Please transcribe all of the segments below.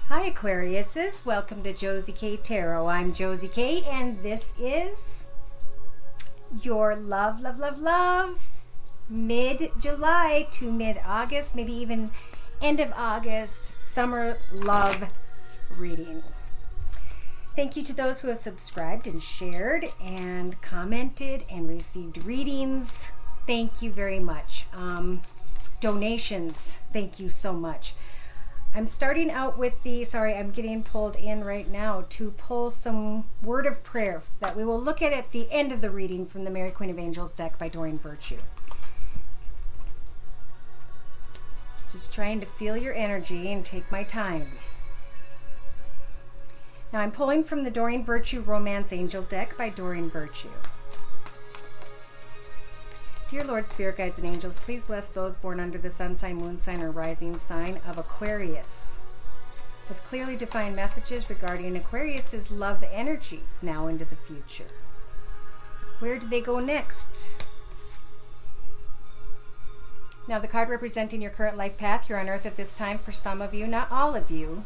Hi Aquariuses, welcome to Josie K Tarot. I'm Josie K and this is your love mid-July to mid-August, maybe even end of August summer love reading. Thank you to those who have subscribed and shared and commented and received readings. Thank you very much. Donations, thank you so much. I'm starting out with I'm getting pulled in right now to pull some word of prayer that we will look at the end of the reading from the Mary Queen of Angels deck by Doreen Virtue. Just trying to feel your energy and take my time. Now I'm pulling from the Doreen Virtue Romance Angel deck by Doreen Virtue. Dear Lord, Spirit Guides and Angels, please bless those born under the sun sign, moon sign, or rising sign of Aquarius with clearly defined messages regarding Aquarius's love energies now into the future. Where do they go next? Now, the card representing your current life path, you're on Earth at this time. For some of you, not all of you,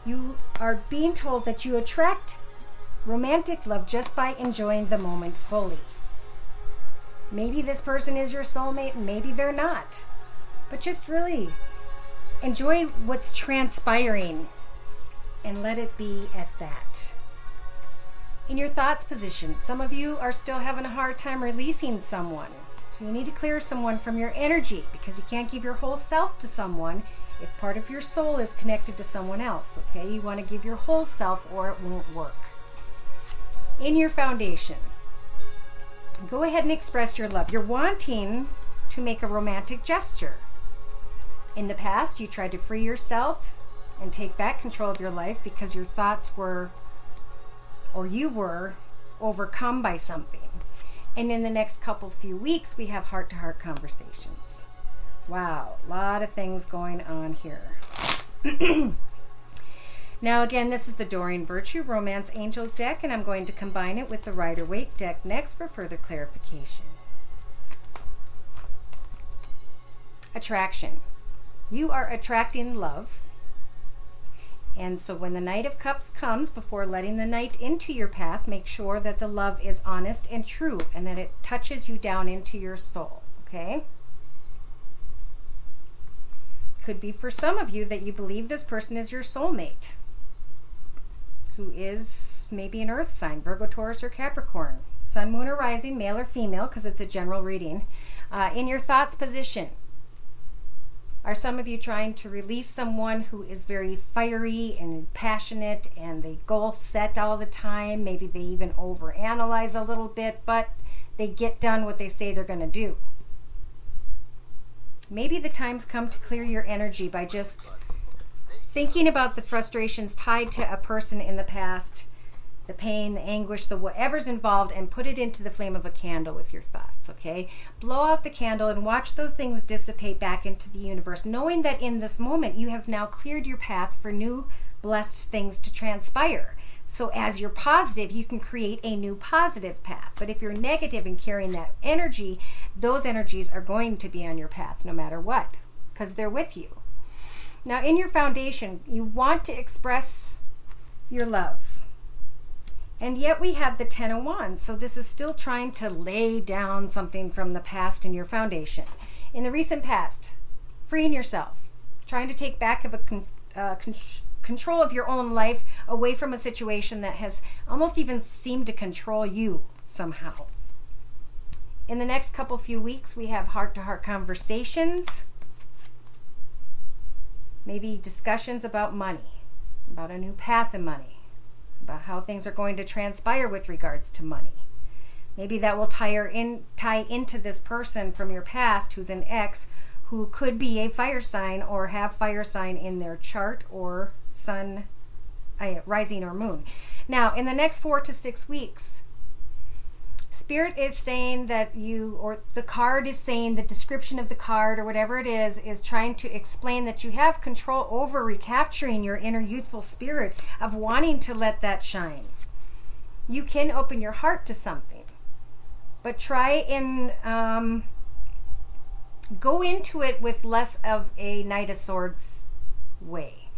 you are being told that you attract romantic love just by enjoying the moment fully. Maybe this person is your soulmate, maybe they're not. But just really enjoy what's transpiring and let it be at that. In your thoughts position, some of you are still having a hard time releasing someone. So you need to clear someone from your energy because you can't give your whole self to someone if part of your soul is connected to someone else, okay? You want to give your whole self or it won't work. In your foundation, go ahead and express your love. You're wanting to make a romantic gesture. In the past, you tried to free yourself and take back control of your life because your thoughts were, or you were, overcome by something. And in the next few weeks, we have heart-to-heart conversations. Wow, a lot of things going on here. Now again, this is the Doreen Virtue Romance Angel deck, and I'm going to combine it with the Rider-Waite deck next for further clarification. Attraction. You are attracting love. And so when the Knight of Cups comes, before letting the Knight into your path, make sure that the love is honest and true and that it touches you down into your soul, okay? Could be for some of you that you believe this person is your soulmate, who is maybe an earth sign, Virgo, Taurus, or Capricorn. Sun, moon, or rising, male or female, because it's a general reading. In your thoughts position, are some of you trying to release someone who is very fiery and passionate and they goal set all the time? Maybe they even overanalyze a little bit, but they get done what they say they're going to do. Maybe the time's come to clear your energy by just thinking about the frustrations tied to a person in the past, the pain, the anguish, the whatever's involved, and put it into the flame of a candle with your thoughts, okay? Blow out the candle and watch those things dissipate back into the universe, knowing that in this moment you have now cleared your path for new blessed things to transpire. So as you're positive, you can create a new positive path. But if you're negative and carrying that energy, those energies are going to be on your path no matter what, because they're with you. Now, in your foundation, you want to express your love. And yet we have the Ten of Wands. So this is still trying to lay down something from the past in your foundation. In the recent past, freeing yourself, trying to take back of a control of your own life away from a situation that has almost even seemed to control you somehow. In the next few weeks, we have heart-to-heart conversations. Maybe discussions about money, about a new path in money, about how things are going to transpire with regards to money. Maybe that will tie into this person from your past who's an ex, who could be a fire sign or have fire sign in their chart or sun, rising, or moon. Now, in the next 4 to 6 weeks, Spirit is saying that or the card is saying, the description of the card or whatever it is trying to explain that you have control over recapturing your inner youthful spirit of wanting to let that shine. You can open your heart to something, but try and go into it with less of a Knight of Swords way.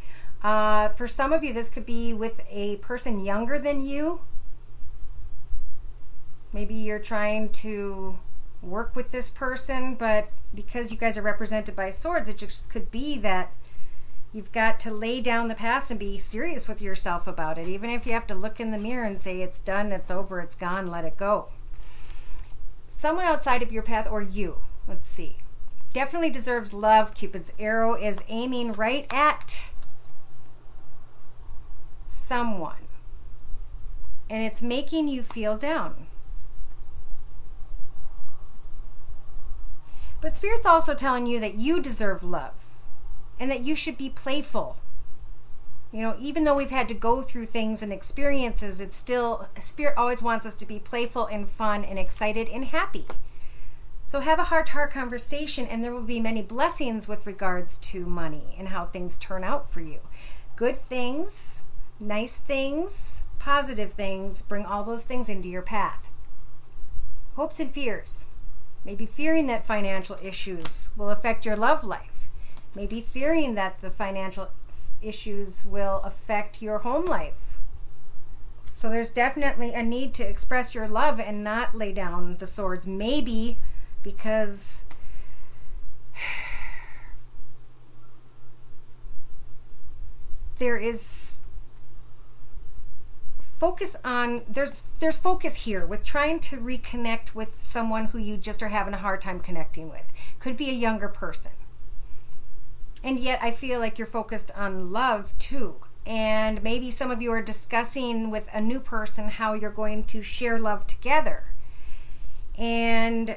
For some of you, this could be with a person younger than you. Maybe you're trying to work with this person, but because you guys are represented by swords, it just could be that you've got to lay down the past and be serious with yourself about it. Even if you have to look in the mirror and say, it's done, it's over, it's gone, let it go. Someone outside of your path, or you, let's see, definitely deserves love. Cupid's arrow is aiming right at someone, and it's making you feel down. But Spirit's also telling you that you deserve love and that you should be playful. You know, even though we've had to go through things and experiences, it's still, Spirit always wants us to be playful and fun and excited and happy. So have a heart-to-heart conversation, and there will be many blessings with regards to money and how things turn out for you. Good things, nice things, positive things, bring all those things into your path. Hopes and fears. Maybe fearing that financial issues will affect your love life. Maybe fearing that the financial issues will affect your home life. So there's definitely a need to express your love and not lay down the swords. Maybe because there is focus on, there's focus here with trying to reconnect with someone who you just are having a hard time connecting with. Could be a younger person. And yet I feel like you're focused on love too. And maybe some of you are discussing with a new person how you're going to share love together. And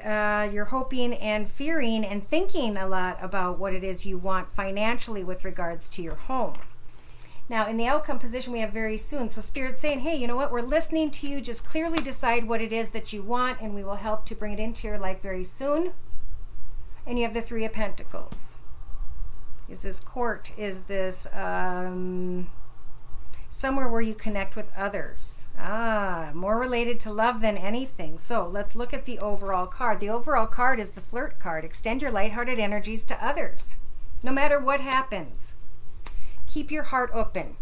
you're hoping and fearing and thinking a lot about what it is you want financially with regards to your home. Now, in the outcome position, we have very soon. So Spirit's saying, hey, you know what? We're listening to you. Just clearly decide what it is that you want, and we will help to bring it into your life very soon. And you have the Three of Pentacles. Is this court? Is this somewhere where you connect with others? More related to love than anything. So let's look at the overall card. The overall card is the Flirt card. Extend your lighthearted energies to others, no matter what happens. Keep your heart open.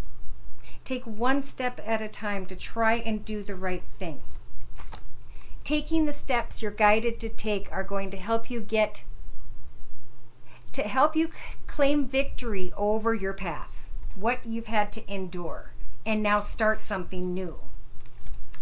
Take one step at a time to try and do the right thing. Taking the steps you're guided to take are going to help you claim victory over your path, what you've had to endure, and now start something new.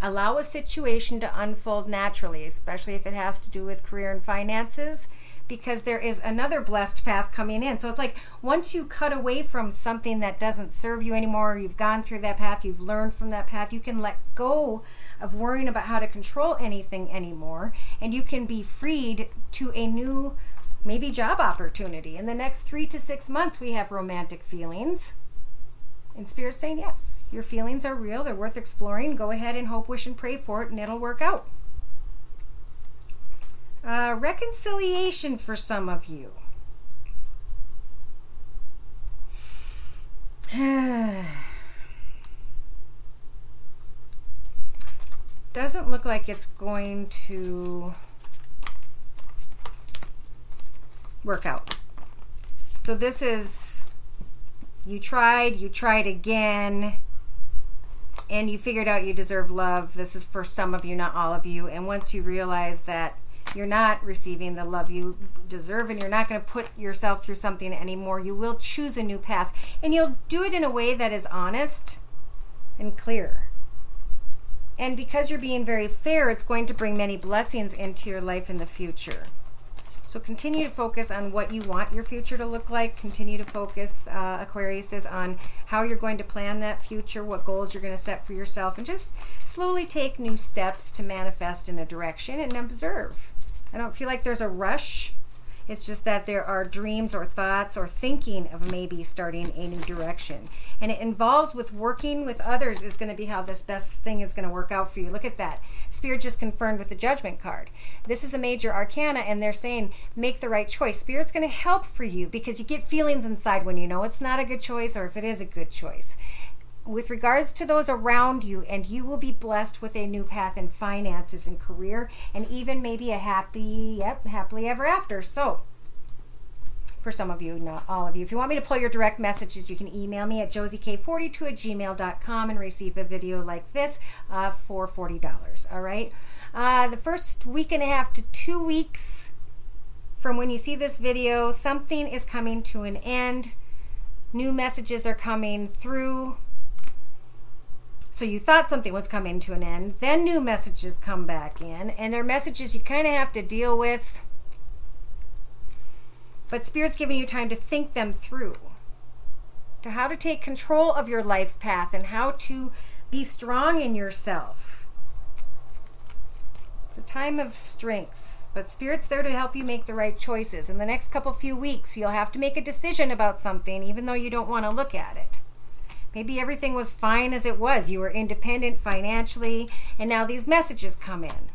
Allow a situation to unfold naturally, especially if it has to do with career and finances, because there is another blessed path coming in. So it's like once you cut away from something that doesn't serve you anymore, you've gone through that path, you've learned from that path, you can let go of worrying about how to control anything anymore, and you can be freed to a new, maybe job opportunity. In the next 3 to 6 months, we have romantic feelings. And Spirit's saying, yes, your feelings are real, they're worth exploring. Go ahead and hope, wish, and pray for it, and it'll work out. Reconciliation for some of you. Doesn't look like it's going to work out. So this is, you tried again, and you figured out you deserve love. This is for some of you, not all of you. And once you realize that you're not receiving the love you deserve, and you're not going to put yourself through something anymore, you will choose a new path, and you'll do it in a way that is honest and clear. And because you're being very fair, it's going to bring many blessings into your life in the future. So continue to focus on what you want your future to look like. Continue to focus, Aquarius, is on how you're going to plan that future, what goals you're going to set for yourself, and just slowly take new steps to manifest in a direction and observe. I don't feel like there's a rush. It's just that there are dreams or thoughts or thinking of maybe starting a new direction. And it involves with working with others is going to be how this best thing is going to work out for you. Look at that. Spirit just confirmed with the Judgment card. This is a major arcana, and they're saying make the right choice. Spirit's going to help for you because you get feelings inside when you know it's not a good choice or if it is a good choice. With regards to those around you, and you will be blessed with a new path in finances and career, and even maybe a happily ever after. So for some of you, not all of you. If you want me to pull your direct messages, you can email me at josiek42@gmail.com and receive a video like this for $40. All right. The first week and a half to 2 weeks from when you see this video, something is coming to an end. New messages are coming through. So you thought something was coming to an end, then new messages come back in, and they're messages you kind of have to deal with. But Spirit's giving you time to think them through, to how to take control of your life path and how to be strong in yourself. It's a time of strength, but Spirit's there to help you make the right choices. In the next few weeks, you'll have to make a decision about something, even though you don't want to look at it. Maybe everything was fine as it was. You were independent financially, and now these messages come in.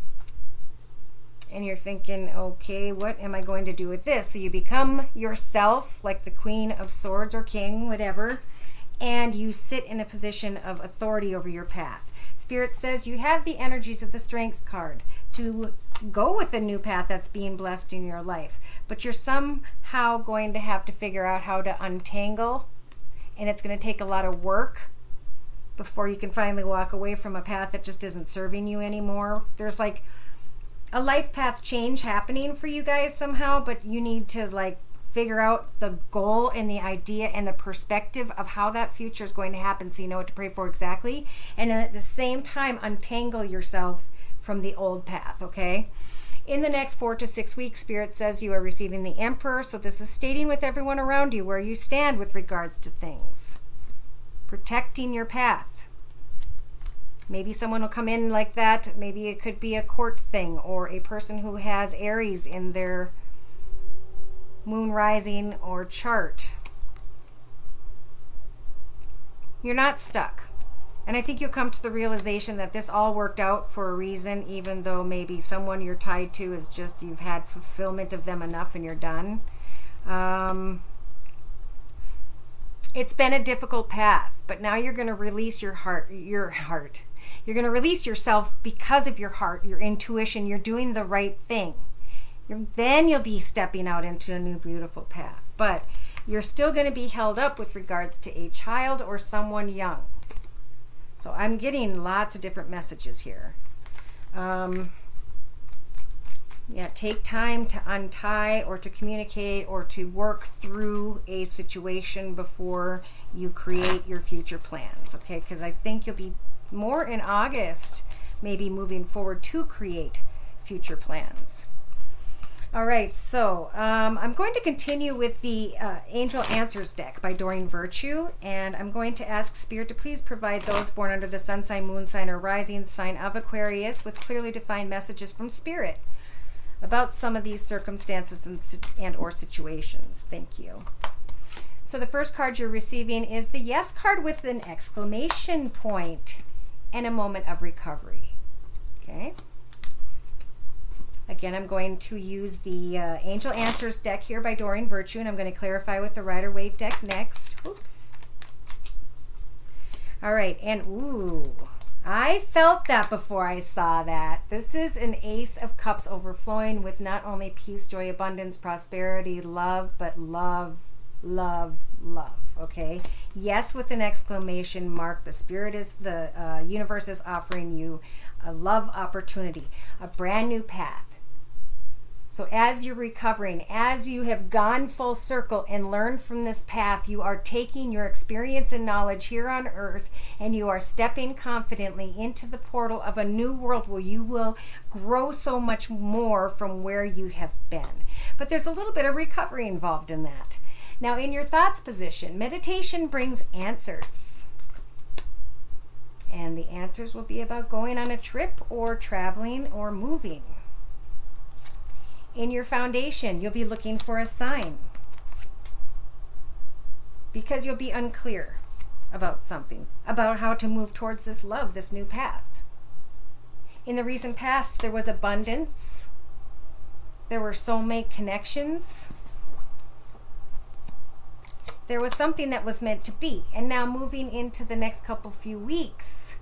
And you're thinking, okay, what am I going to do with this? So you become yourself, like the Queen of Swords or King, whatever, and you sit in a position of authority over your path. Spirit says you have the energies of the Strength card to go with a new path that's being blessed in your life, but you're somehow going to have to figure out how to untangle, and it's going to take a lot of work before you can finally walk away from a path that just isn't serving you anymore. There's like a life path change happening for you guys somehow, but you need to like figure out the goal and the idea and the perspective of how that future is going to happen, so you know what to pray for exactly, and at the same time untangle yourself from the old path. Okay, in the next 4 to 6 weeks, Spirit says you are receiving the Emperor, so this is stating with everyone around you where you stand with regards to things, protecting your path. Maybe someone will come in like that. Maybe it could be a court thing, or a person who has Aries in their moon rising or chart. You're not stuck. And I think you'll come to the realization that this all worked out for a reason, even though maybe someone you're tied to is just, you've had fulfillment of them enough and you're done. It's been a difficult path, but now you're going to release your heart. You're going to release yourself because of your heart, your intuition. You're doing the right thing. Then you'll be stepping out into a new beautiful path. But you're still going to be held up with regards to a child or someone young. So I'm getting lots of different messages here. Yeah, take time to untie or to communicate or to work through a situation before you create your future plans, okay? Because I think you'll be more in August, maybe moving forward to create future plans. All right, so I'm going to continue with the Angel Answers deck by Doreen Virtue, and I'm going to ask Spirit to please provide those born under the sun sign, moon sign, or rising sign of Aquarius with clearly defined messages from Spirit about some of these circumstances and or situations. Thank you. So the first card you're receiving is the Yes card with an exclamation point and a moment of recovery. Okay. Again, I'm going to use the Angel Answers deck here by Doreen Virtue, and I'm going to clarify with the Rider-Waite deck next. Oops. All right, and ooh, I felt that before I saw that. This is an Ace of Cups overflowing with not only peace, joy, abundance, prosperity, love, but love, love, love. Okay? Yes, with an exclamation mark. The Spirit is, the universe is offering you a love opportunity, a brand new path. So as you're recovering, as you have gone full circle and learned from this path, you are taking your experience and knowledge here on earth, and you are stepping confidently into the portal of a new world where you will grow so much more from where you have been. But there's a little bit of recovery involved in that. Now, in your thoughts position, meditation brings answers. And the answers will be about going on a trip or traveling or moving. In your foundation, you'll be looking for a sign because you'll be unclear about something, about how to move towards this love, this new path. In the recent past, there was abundance. There were soulmate connections. There was something that was meant to be. And now moving into the next few weeks,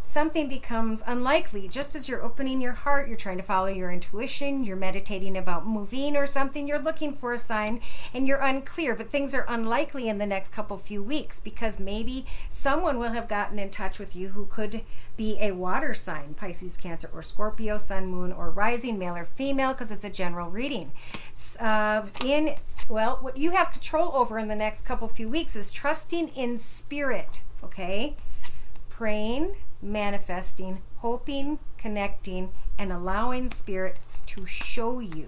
something becomes unlikely. Just as you're opening your heart, you're trying to follow your intuition, you're meditating about moving or something, you're looking for a sign and you're unclear, but things are unlikely in the next few weeks because maybe someone will have gotten in touch with you who could be a water sign, Pisces, Cancer, or Scorpio, Sun, Moon, or Rising, male or female, because it's a general reading. What you have control over in the next few weeks is trusting in spirit, okay? Praying, manifesting, hoping, connecting, and allowing spirit to show you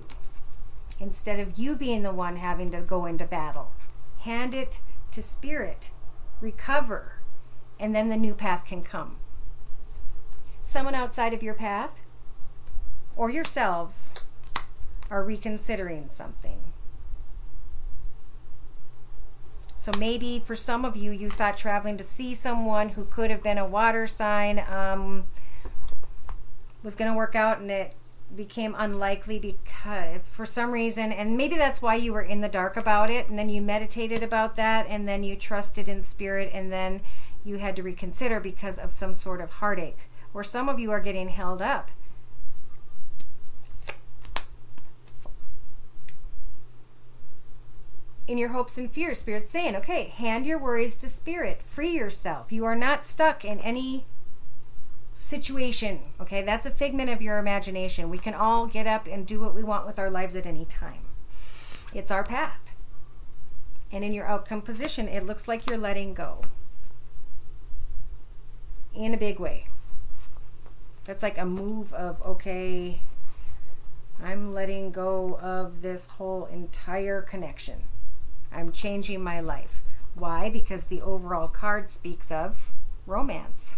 instead of you being the one having to go into battle. Hand it to spirit, recover, and then the new path can come. Someone outside of your path or yourselves are reconsidering something. So maybe for some of you, you thought traveling to see someone who could have been a water sign was going to work out, and it became unlikely because for some reason, and maybe that's why you were in the dark about it, and then you meditated about that, and then you trusted in spirit, and then you had to reconsider because of some sort of heartache. Or some of you are getting held up. In your hopes and fears, Spirit's saying, okay, hand your worries to Spirit. Free yourself. You are not stuck in any situation. Okay, that's a figment of your imagination. We can all get up and do what we want with our lives at any time. It's our path. And in your outcome position, it looks like you're letting go. In a big way. That's like a move of, okay, I'm letting go of this whole entire connection. I'm changing my life. Why? Because the overall card speaks of romance.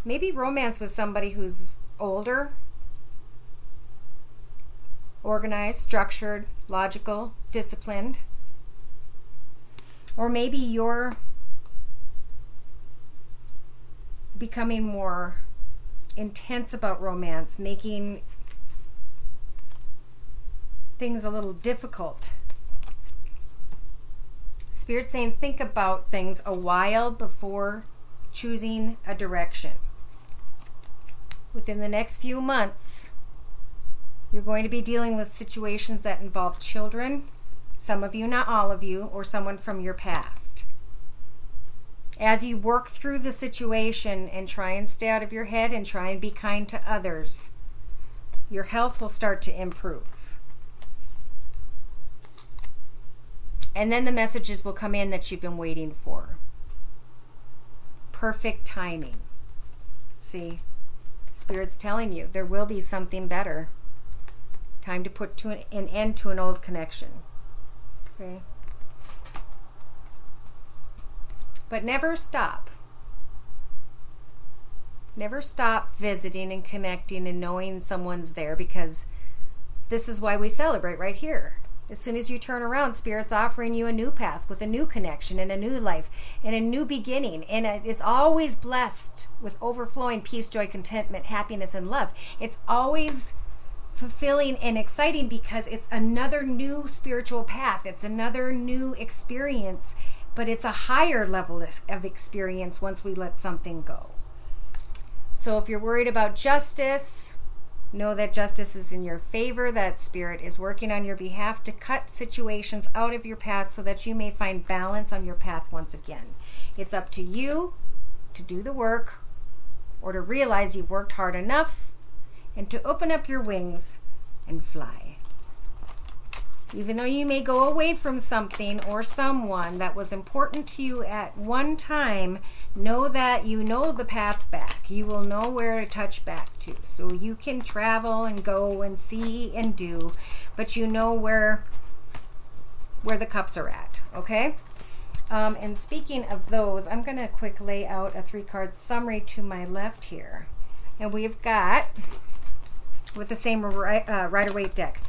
Maybe romance with somebody who's older, organized, structured, logical, disciplined. Or maybe you're becoming more intense about romance, making things a little difficult. Spirit saying think about things a while before choosing a direction. Within the next few months, you're going to be dealing with situations that involve children, some of you, not all of you, or someone from your past. As you work through the situation and try and stay out of your head and try and be kind to others, your health will start to improve. And then the messages will come in that you've been waiting for. Perfect timing. See, Spirit's telling you there will be something better. Time to put an end to an old connection. Okay? But never stop. Never stop visiting and connecting and knowing someone's there, because this is why we celebrate right here. As soon as you turn around, Spirit's offering you a new path with a new connection and a new life and a new beginning. And it's always blessed with overflowing peace, joy, contentment, happiness, and love. It's always fulfilling and exciting because it's another new spiritual path. It's another new experience, but it's a higher level of experience once we let something go. So if you're worried about justice, know that justice is in your favor, that Spirit is working on your behalf to cut situations out of your path so that you may find balance on your path once again. It's up to you to do the work, or to realize you've worked hard enough and to open up your wings and fly. Even though you may go away from something or someone that was important to you at one time, know that you know the path back. You will know where to touch back to. So you can travel and go and see and do, but you know where the cups are at, okay? And speaking of those, I'm going to quick lay out a 3-card summary to my left here. And we've got, with the same Rider-Waite deck,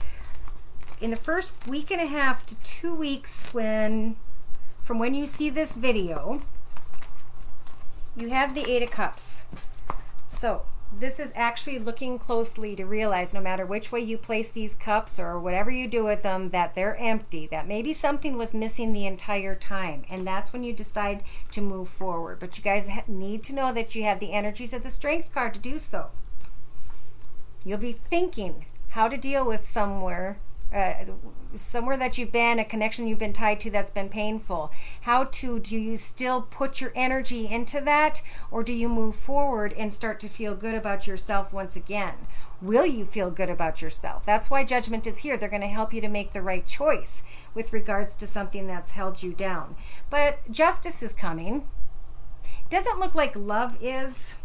in the first week and a half to 2 weeks from when you see this video, you have the 8 of Cups. So this is actually looking closely to realize no matter which way you place these cups or whatever you do with them, that they're empty, that maybe something was missing the entire time. And that's when you decide to move forward. But you guys need to know that you have the energies of the Strength card to do so. You'll be thinking how to deal with somewhere that you've been, a connection you've been tied to that's been painful. Do you still put your energy into that, or do you move forward and start to feel good about yourself once again? Will you feel good about yourself? That's why Judgment is here. They're going to help you to make the right choice with regards to something that's held you down. But Justice is coming. Doesn't look like Love is.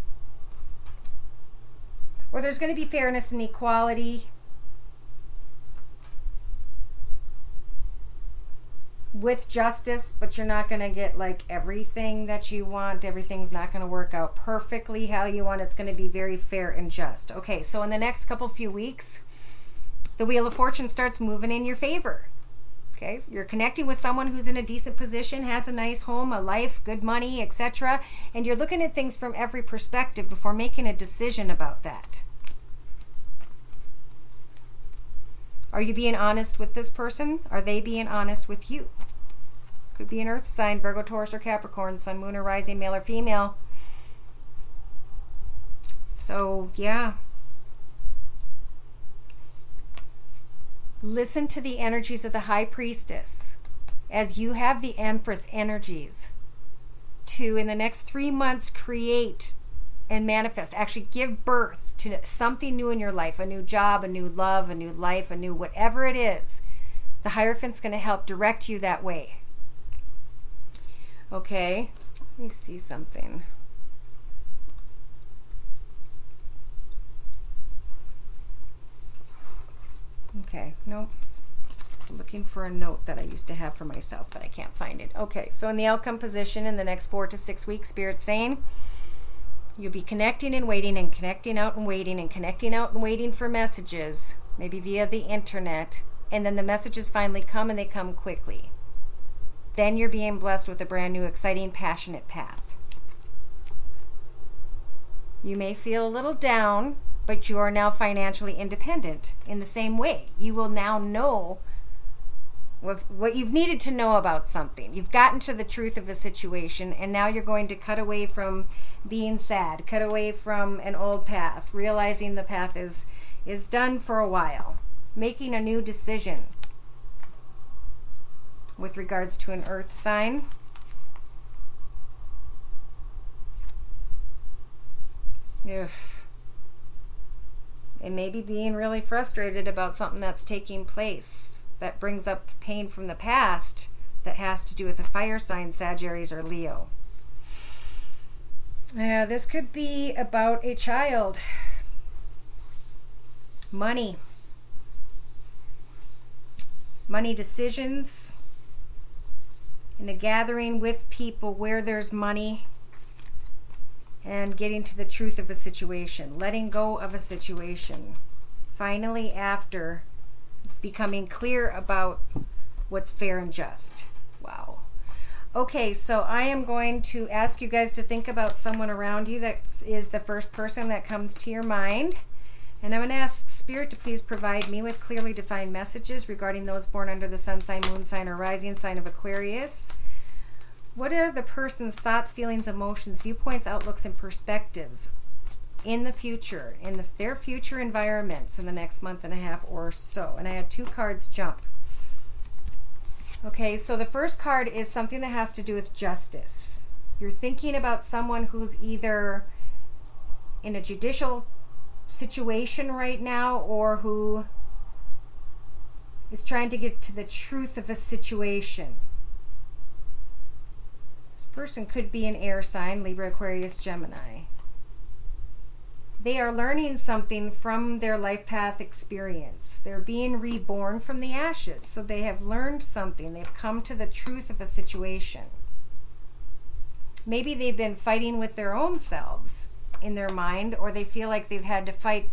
Or there's going to be fairness and equality with Justice, but you're not going to get like everything that you want. Everything's not going to work out perfectly how you want. It's going to be very fair and just. Okay, so in the next few weeks, the Wheel of Fortune starts moving in your favor. Okay, so you're connecting with someone who's in a decent position, has a nice home, a life, good money, etc. And you're looking at things from every perspective before making a decision about that. Are you being honest with this person? Are they being honest with you? Could be an earth sign, Virgo, Taurus, or Capricorn, sun, moon, or rising, male or female. So, yeah. Listen to the energies of the High Priestess as you have the Empress energies to, in the next 3 months, create and manifest, actually give birth to something new in your life, a new job, a new love, a new life, a new whatever it is. The Hierophant's going to help direct you that way. Okay, let me see something. Okay, nope. Looking for a note that I used to have for myself, but I can't find it. Okay, so in the outcome position in the next 4 to 6 weeks, Spirit's saying you'll be connecting and waiting and connecting out and waiting and connecting out and waiting for messages, maybe via the internet, and then the messages finally come and they come quickly. Then you're being blessed with a brand new, exciting, passionate path. You may feel a little down, but you are now financially independent in the same way. You will now know what you've needed to know about something. You've gotten to the truth of a situation, and now you're going to cut away from being sad, cut away from an old path, realizing the path is done for a while, making a new decision with regards to an earth sign. And maybe being really frustrated about something that's taking place that brings up pain from the past that has to do with the fire sign, Sagittarius or Leo. Yeah, this could be about a child. Money. Money decisions. In a gathering with people where there's money. And getting to the truth of a situation. Letting go of a situation. Finally, after becoming clear about what's fair and just. Wow. Okay, so I am going to ask you guys to think about someone around you that is the first person that comes to your mind. And I'm going to ask Spirit to please provide me with clearly defined messages regarding those born under the sun sign, moon sign, or rising sign of Aquarius. What are the person's thoughts, feelings, emotions, viewpoints, outlooks, and perspectives in the future, in their future environments in the next month and a half or so? And I had 2 cards jump. Okay, so the first card is something that has to do with justice. You're thinking about someone who's either in a judicial situation right now or who is trying to get to the truth of a situation. This person could be an air sign, Libra, Aquarius, Gemini. They are learning something from their life path experience. They're being reborn from the ashes. So they have learned something. They've come to the truth of a situation. Maybe they've been fighting with their own selves in their mind, or they feel like they've had to fight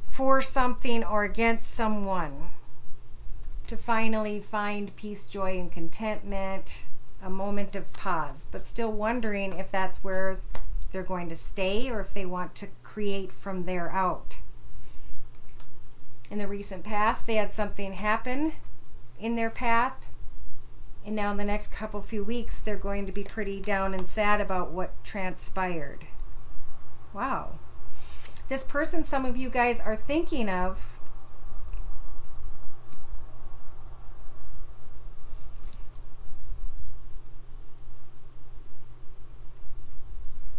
for something or against someone to finally find peace, joy, and contentment, a moment of pause, but still wondering if that's where they're going to stay or if they want to create from there out. In the recent past, they had something happen in their path, and now in the next few weeks, they're going to be pretty down and sad about what transpired. Wow. This person some of you guys are thinking of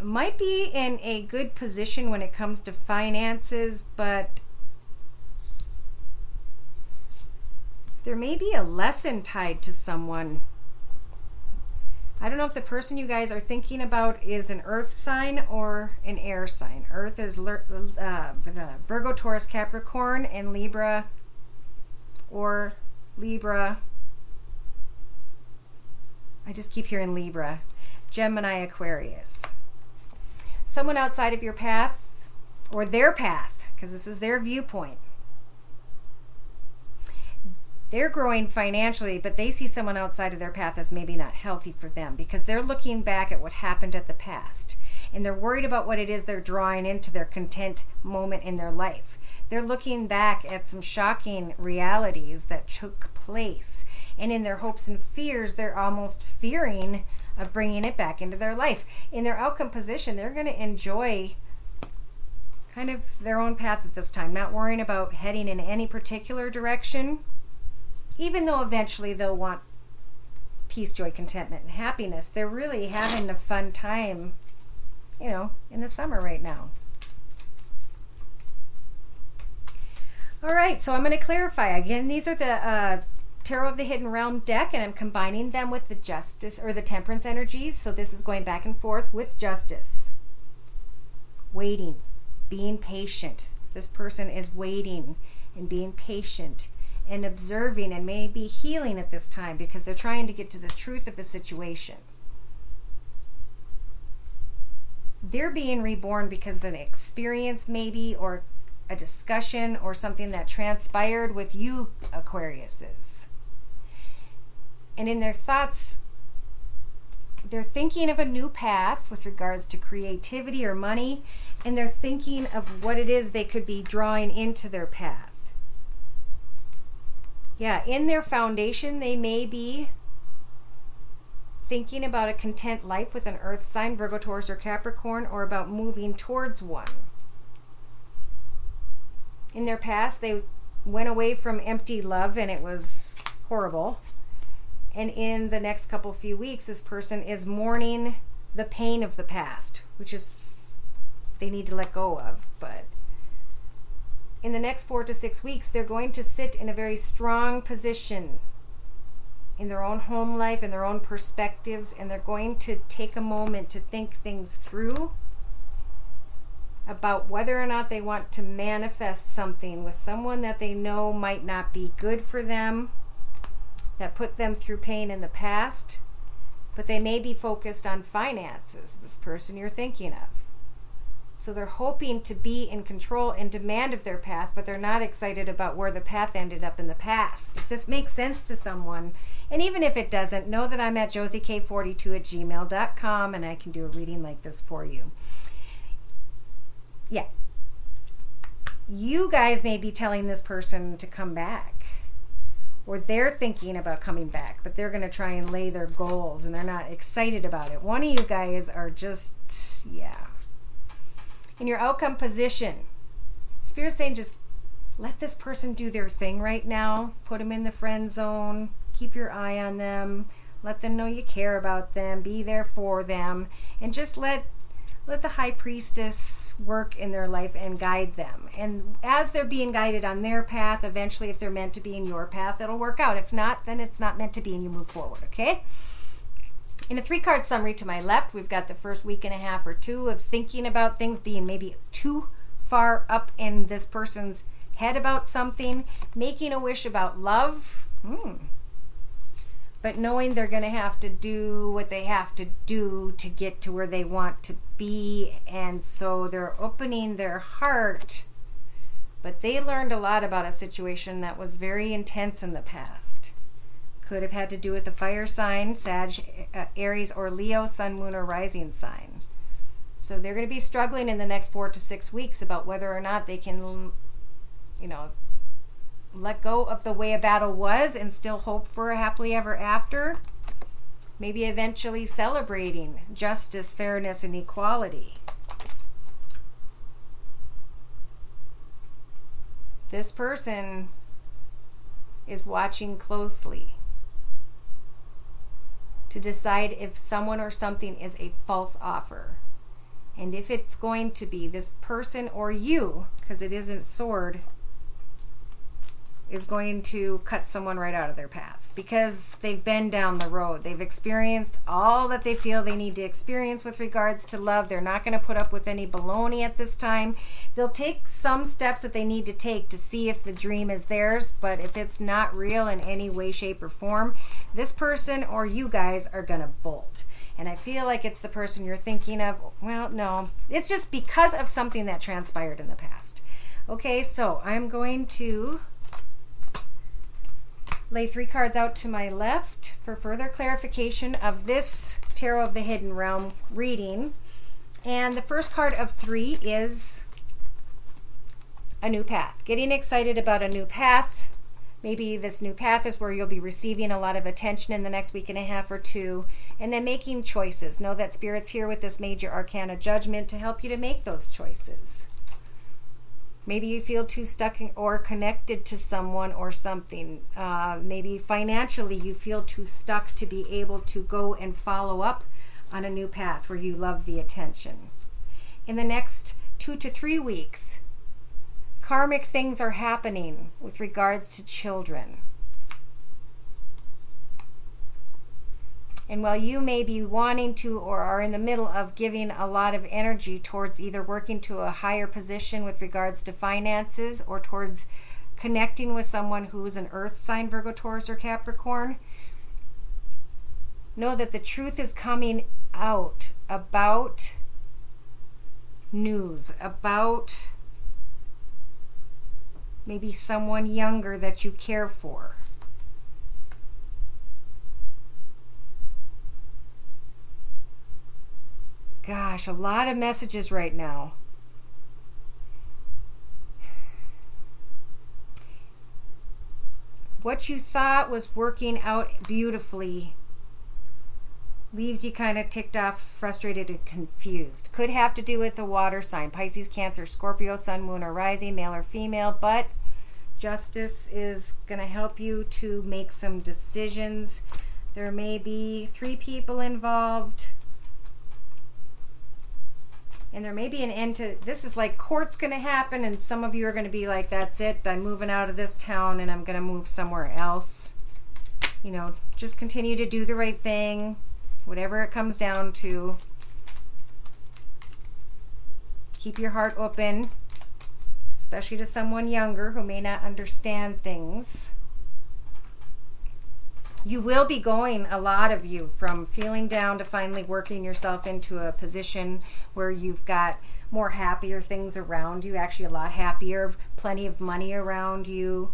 might be in a good position when it comes to finances, but there may be a lesson tied to someone. I don't know if the person you guys are thinking about is an earth sign or an air sign. Earth is Virgo, Taurus, Capricorn, and Libra or Libra. I just keep hearing Libra. Gemini, Aquarius. Someone outside of your path, or their path, because this is their viewpoint. They're growing financially, but they see someone outside of their path as maybe not healthy for them, because they're looking back at what happened at the past, and they're worried about what it is they're drawing into their content moment in their life. They're looking back at some shocking realities that took place, and in their hopes and fears, they're almost fearing of bringing it back into their life. In their outcome position, they're going to enjoy kind of their own path at this time, not worrying about heading in any particular direction, even though eventually they'll want peace, joy, contentment, and happiness. They're really having a fun time, you know, in the summer right now. All right, so I'm going to clarify. Again, these are the Tarot of the Hidden Realm deck, and I'm combining them with the Justice or the Temperance energies. So this is going back and forth with Justice. Waiting, being patient. This person is waiting and being patient and observing and maybe healing at this time because they're trying to get to the truth of a situation. They're being reborn because of an experience maybe, or a discussion or something that transpired with you, Aquariuses. And in their thoughts, they're thinking of a new path with regards to creativity or money, and they're thinking of what it is they could be drawing into their path. Yeah, in their foundation, they may be thinking about a content life with an earth sign, Virgo, Taurus, or Capricorn, or about moving towards one. In their past, they went away from empty love and it was horrible. And in the next few weeks, this person is mourning the pain of the past, which is they need to let go of. But in the next 4 to 6 weeks, they're going to sit in a very strong position in their own home life and their own perspectives, and they're going to take a moment to think things through about whether or not they want to manifest something with someone that they know might not be good for them, that put them through pain in the past, but they may be focused on finances, this person you're thinking of. So they're hoping to be in control and demand of their path, but they're not excited about where the path ended up in the past. If this makes sense to someone, and even if it doesn't, know that I'm at josiek42@gmail.com and I can do a reading like this for you. Yeah. You guys may be telling this person to come back, or they're thinking about coming back, but they're going to try and lay their goals and they're not excited about it. One of you guys are just, yeah. In your outcome position, Spirit's saying just let this person do their thing right now. Put them in the friend zone. Keep your eye on them. Let them know you care about them. Be there for them. And just let the High Priestess work in their life and guide them. And as they're being guided on their path, eventually if they're meant to be in your path, it'll work out. If not, then it's not meant to be and you move forward, okay? In a 3-card summary to my left, we've got the first week and a half or two of thinking about things being maybe too far up in this person's head about something, making a wish about love, but knowing they're going to have to do what they have to do to get to where they want to be, and so they're opening their heart. But they learned a lot about a situation that was very intense in the past. Could have had to do with a fire sign, Sag, Aries, or Leo, Sun, Moon, or Rising sign. So they're going to be struggling in the next 4 to 6 weeks about whether or not they can, you know, let go of the way a battle was and still hope for a happily ever after. Maybe eventually celebrating justice, fairness, and equality. This person is watching closely to decide if someone or something is a false offer. And if it's going to be this person or you, because it isn't sword, is going to cut someone right out of their path because they've been down the road. They've experienced all that they feel they need to experience with regards to love. They're not going to put up with any baloney at this time. They'll take some steps that they need to take to see if the dream is theirs, but if it's not real in any way, shape, or form, this person or you guys are going to bolt. And I feel like it's the person you're thinking of. Well, no, it's just because of something that transpired in the past. Okay, so I'm going to lay 3 cards out to my left for further clarification of this Tarot of the Hidden Realm reading. And the first card of 3 is a new path. Getting excited about a new path. Maybe this new path is where you'll be receiving a lot of attention in the next week and a half or 2. And then making choices. Know that Spirit's here with this major arcana judgment to help you to make those choices. Maybe you feel too stuck or connected to someone or something. Maybe financially you feel too stuck to be able to go and follow up on a new path where you love the attention. In the next 2 to 3 weeks, karmic things are happening with regards to children. And while you may be wanting to or are in the middle of giving a lot of energy towards either working to a higher position with regards to finances or towards connecting with someone who is an earth sign, Virgo, Taurus, or Capricorn, know that the truth is coming out about news, about maybe someone younger that you care for. Gosh, a lot of messages right now. What you thought was working out beautifully leaves you kind of ticked off, frustrated, and confused. Could have to do with the water sign, Pisces, Cancer, Scorpio, Sun, Moon, or Rising, male or female, but justice is going to help you to make some decisions. There may be 3 people involved. And there may be an end to, this is like court's going to happen and some of you are going to be like, that's it, I'm moving out of this town and I'm going to move somewhere else. You know, just continue to do the right thing, whatever it comes down to. Keep your heart open, especially to someone younger who may not understand things. You will be going, a lot of you, from feeling down to finally working yourself into a position where you've got more happier things around you, actually a lot happier, plenty of money around you,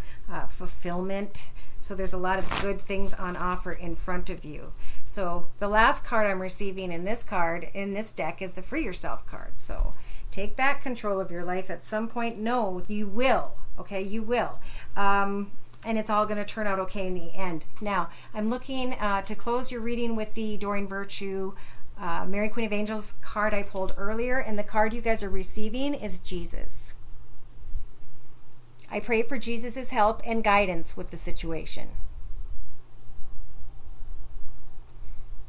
fulfillment. So there's a lot of good things on offer in front of you. So the last card I'm receiving in this card, in this deck, is the Free Yourself card. So take back control of your life at some point. No, you will. Okay, you will. And it's all going to turn out okay in the end. Now, I'm looking to close your reading with the Doreen Virtue Mary Queen of Angels card I pulled earlier, and the card you guys are receiving is Jesus. I pray for Jesus' help and guidance with the situation.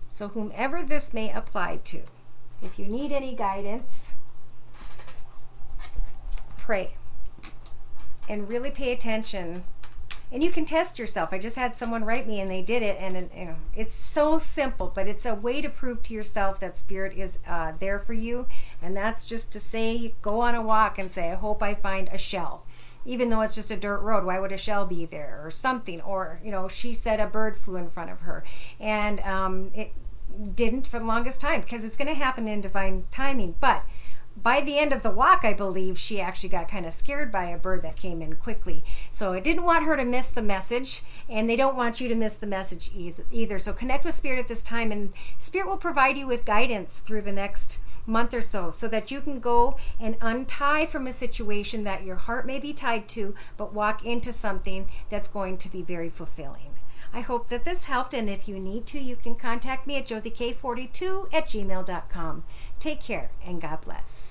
So whomever this may apply to, if you need any guidance, pray and really pay attention. And you can test yourself. I just had someone write me and they did it, and you know, it's so simple, but it's a way to prove to yourself that Spirit is there for you. And that's just to say, go on a walk and say, I hope I find a shell. Even though it's just a dirt road, why would a shell be there or something? Or, you know, she said a bird flew in front of her. And it didn't for the longest time, because it's going to happen in divine timing. But by the end of the walk, I believe she actually got kind of scared by a bird that came in quickly. So I didn't want her to miss the message, and they don't want you to miss the message either. So connect with Spirit at this time, and Spirit will provide you with guidance through the next month or so that you can go and untie from a situation that your heart may be tied to, but walk into something that's going to be very fulfilling. I hope that this helped, and if you need to, you can contact me at josiek42@gmail.com. Take care, and God bless.